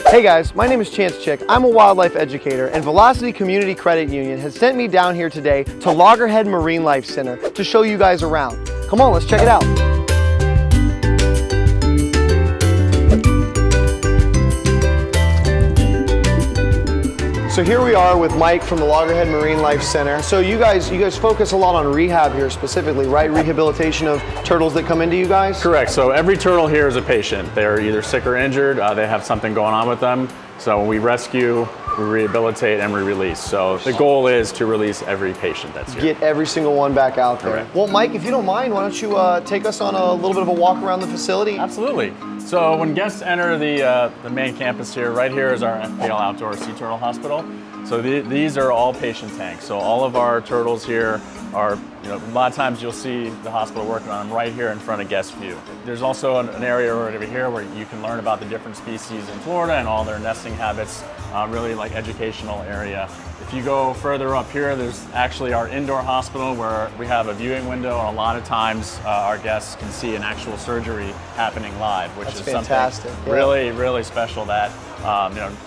Hey guys, my name is Chance Chick. I'm a wildlife educator, and Velocity Community Credit Union has sent me down here today to Loggerhead Marinelife Center to show you guys around. Come on, let's check it out. So here we are with Mike from the Loggerhead Marinelife Center. So you guys focus a lot on rehab here specifically, right? Rehabilitation of turtles that come into you guys? Correct. So every turtle here is a patient. They're either sick or injured. They have something going on with them. So we rescue, we rehabilitate, and we release. So the goal is to release every patient that's here. Get every single one back out there. Correct. Well, Mike, if you don't mind, why don't you take us on a little bit of a walk around the facility? Absolutely. So when guests enter the main campus here, right here is our FPL Outdoor Sea Turtle Hospital. So these are all patient tanks. So all of our turtles here are, a lot of times you'll see the hospital working on them right here in front of guest view. There's also an area right over here where you can learn about the different species in Florida and all their nesting habits, really like educational area. If you go further up here, there's actually our indoor hospital where we have a viewing window, and a lot of times our guests can see an actual surgery happening live, which is fantastic. Something really, really special that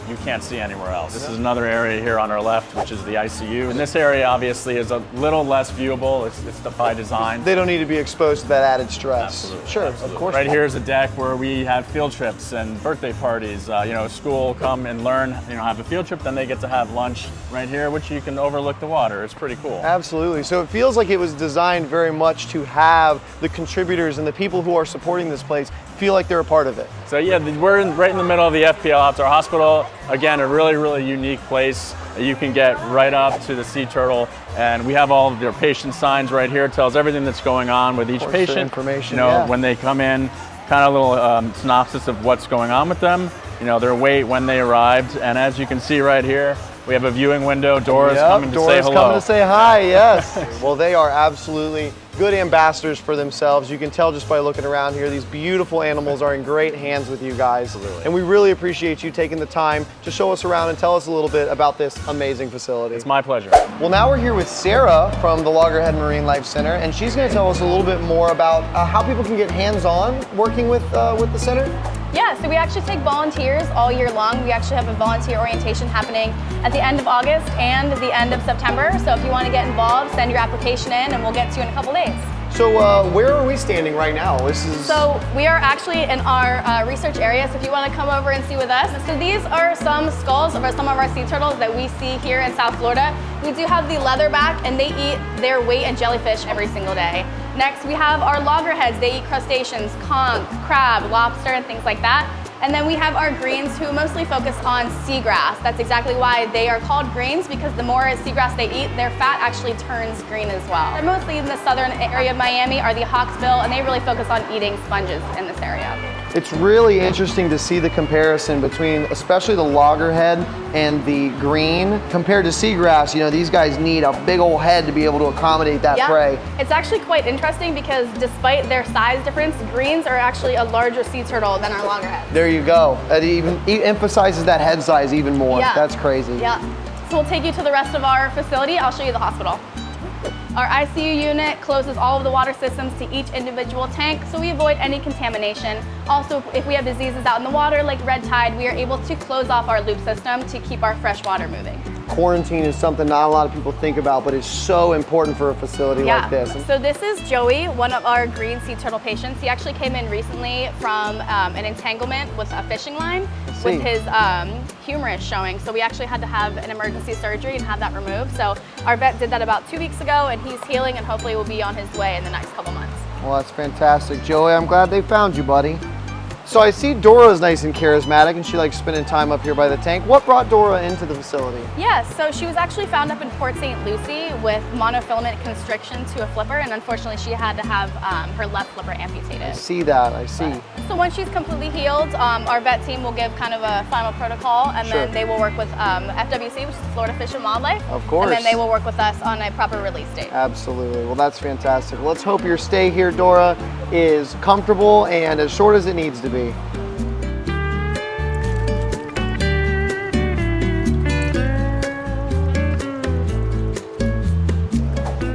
you can't see anywhere else. This is another area here on our left, which is the ICU. And this area obviously is a little less viewable. It's by design. They don't need to be exposed to that added stress. Absolutely. Sure, Absolutely. of course. Right here is a deck where we have field trips and birthday parties. School will come and learn, have a field trip, then they get to have lunch right here, which you can overlook the water. It's pretty cool. Absolutely. So it feels like it was designed very much to have the contributors and the people who are supporting this place feel like they're a part of it. So yeah, we're right in the middle of the FPL Outdoor Hospital. Again, a really, really unique place. You can get right up to the sea turtle, and we have all of their patient signs right here. It tells everything that's going on with each patient. Information, when they come in, kind of a little synopsis of what's going on with them, their weight when they arrived, and as you can see right here, we have a viewing window. Dora's coming to say hello. Dora's coming to say hi, yes. Well, they are absolutely good ambassadors for themselves. You can tell just by looking around here, these beautiful animals are in great hands with you guys. Absolutely. And we really appreciate you taking the time to show us around and tell us a little bit about this amazing facility. It's my pleasure. Well, now we're here with Sarah from the Loggerhead Marinelife Center, and she's going to tell us a little bit more about how people can get hands-on working with the center. Yeah, so we actually take volunteers all year long. We actually have a volunteer orientation happening at the end of August and the end of September. So if you want to get involved, send your application in and we'll get to you in a couple days. So where are we standing right now? So we are actually in our research area, so if you want to come over and see with us. So these are some skulls of some of our sea turtles that we see here in South Florida. We do have the leatherback, and they eat their weight in jellyfish every single day. Next, we have our loggerheads. They eat crustaceans, conch, crab, lobster, and things like that. And then we have our greens, who mostly focus on seagrass. That's exactly why they are called greens, because the more seagrass they eat, their fat actually turns green as well. They're mostly in the southern area of Miami, are the hawksbill, and they really focus on eating sponges in this area. It's really interesting to see the comparison between especially the loggerhead and the green compared to seagrass. These guys need a big old head to be able to accommodate that prey. It's actually quite interesting because despite their size difference, greens are actually a larger sea turtle than our loggerheads. There you go. It emphasizes that head size even more. Yeah. That's crazy. Yeah. So we'll take you to the rest of our facility. I'll show you the hospital. Our ICU unit closes all of the water systems to each individual tank, so we avoid any contamination. Also, if we have diseases out in the water like red tide, we are able to close off our loop system to keep our fresh water moving. Quarantine is something not a lot of people think about, but it's so important for a facility like this. So this is Joey, one of our green sea turtle patients. He actually came in recently from an entanglement with a fishing line with his humerus showing. So we actually had to have an emergency surgery and have that removed. So our vet did that about 2 weeks ago, and he's healing and hopefully will be on his way in the next couple months. Well, that's fantastic. Joey, I'm glad they found you, buddy. So I see Dora's nice and charismatic, and she likes spending time up here by the tank. What brought Dora into the facility? Yeah, so she was actually found up in Port St. Lucie with monofilament constriction to a flipper, and unfortunately she had to have her left flipper amputated. I see that, I see. So once she's completely healed, our vet team will give kind of a final protocol, and then they will work with FWC, which is Florida Fish and Wildlife. Of course. And then they will work with us on a proper release date. Absolutely. Well, that's fantastic. Let's hope your stay here, Dora, is comfortable and as short as it needs to be.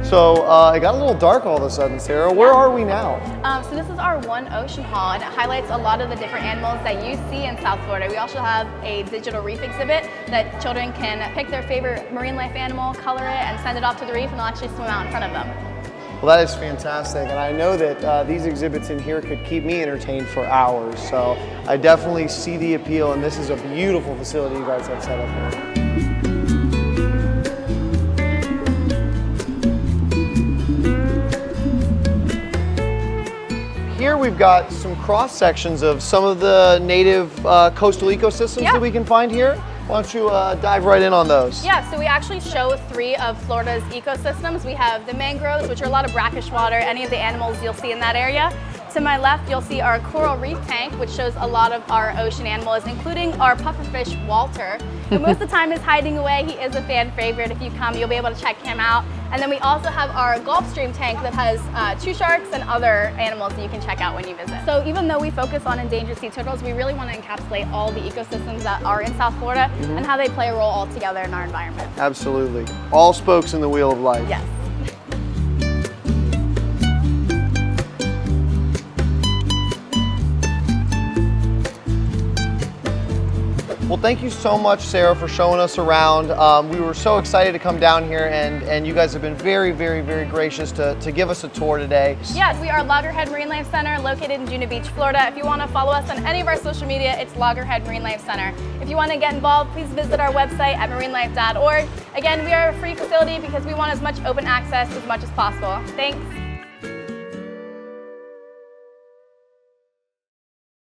So So it got a little dark all of a sudden, Sarah. Where are we now? So this is our One Ocean Hall, and it highlights a lot of the different animals that you see in South Florida. We also have a digital reef exhibit that children can pick their favorite marine life animal, color it, and send it off to the reef, and they'll actually swim out in front of them. Well, that is fantastic, and I know that these exhibits in here could keep me entertained for hours, so I definitely see the appeal, and this is a beautiful facility you guys have set up here. Here we've got some cross sections of some of the native coastal ecosystems that we can find here. Why don't you dive right in on those? Yeah, so we actually show 3 of Florida's ecosystems. We have the mangroves, which are a lot of brackish water, any of the animals you'll see in that area. To my left, you'll see our coral reef tank, which shows a lot of our ocean animals, including our pufferfish, Walter, who most of the time is hiding away. He is a fan favorite. If you come, you'll be able to check him out. And then we also have our Gulf Stream tank that has 2 sharks and other animals that you can check out when you visit. So even though we focus on endangered sea turtles, we really want to encapsulate all the ecosystems that are in South Florida and how they play a role all together in our environment. Absolutely. All spokes in the wheel of life. Yes. Well, thank you so much, Sarah, for showing us around. We were so excited to come down here, and you guys have been very, very, very gracious to give us a tour today. Yes, we are Loggerhead Marinelife Center, located in Juno Beach, Florida. If you want to follow us on any of our social media, it's Loggerhead Marinelife Center. If you want to get involved, please visit our website at marinelife.org. Again, we are a free facility because we want as much open access as much as possible. Thanks.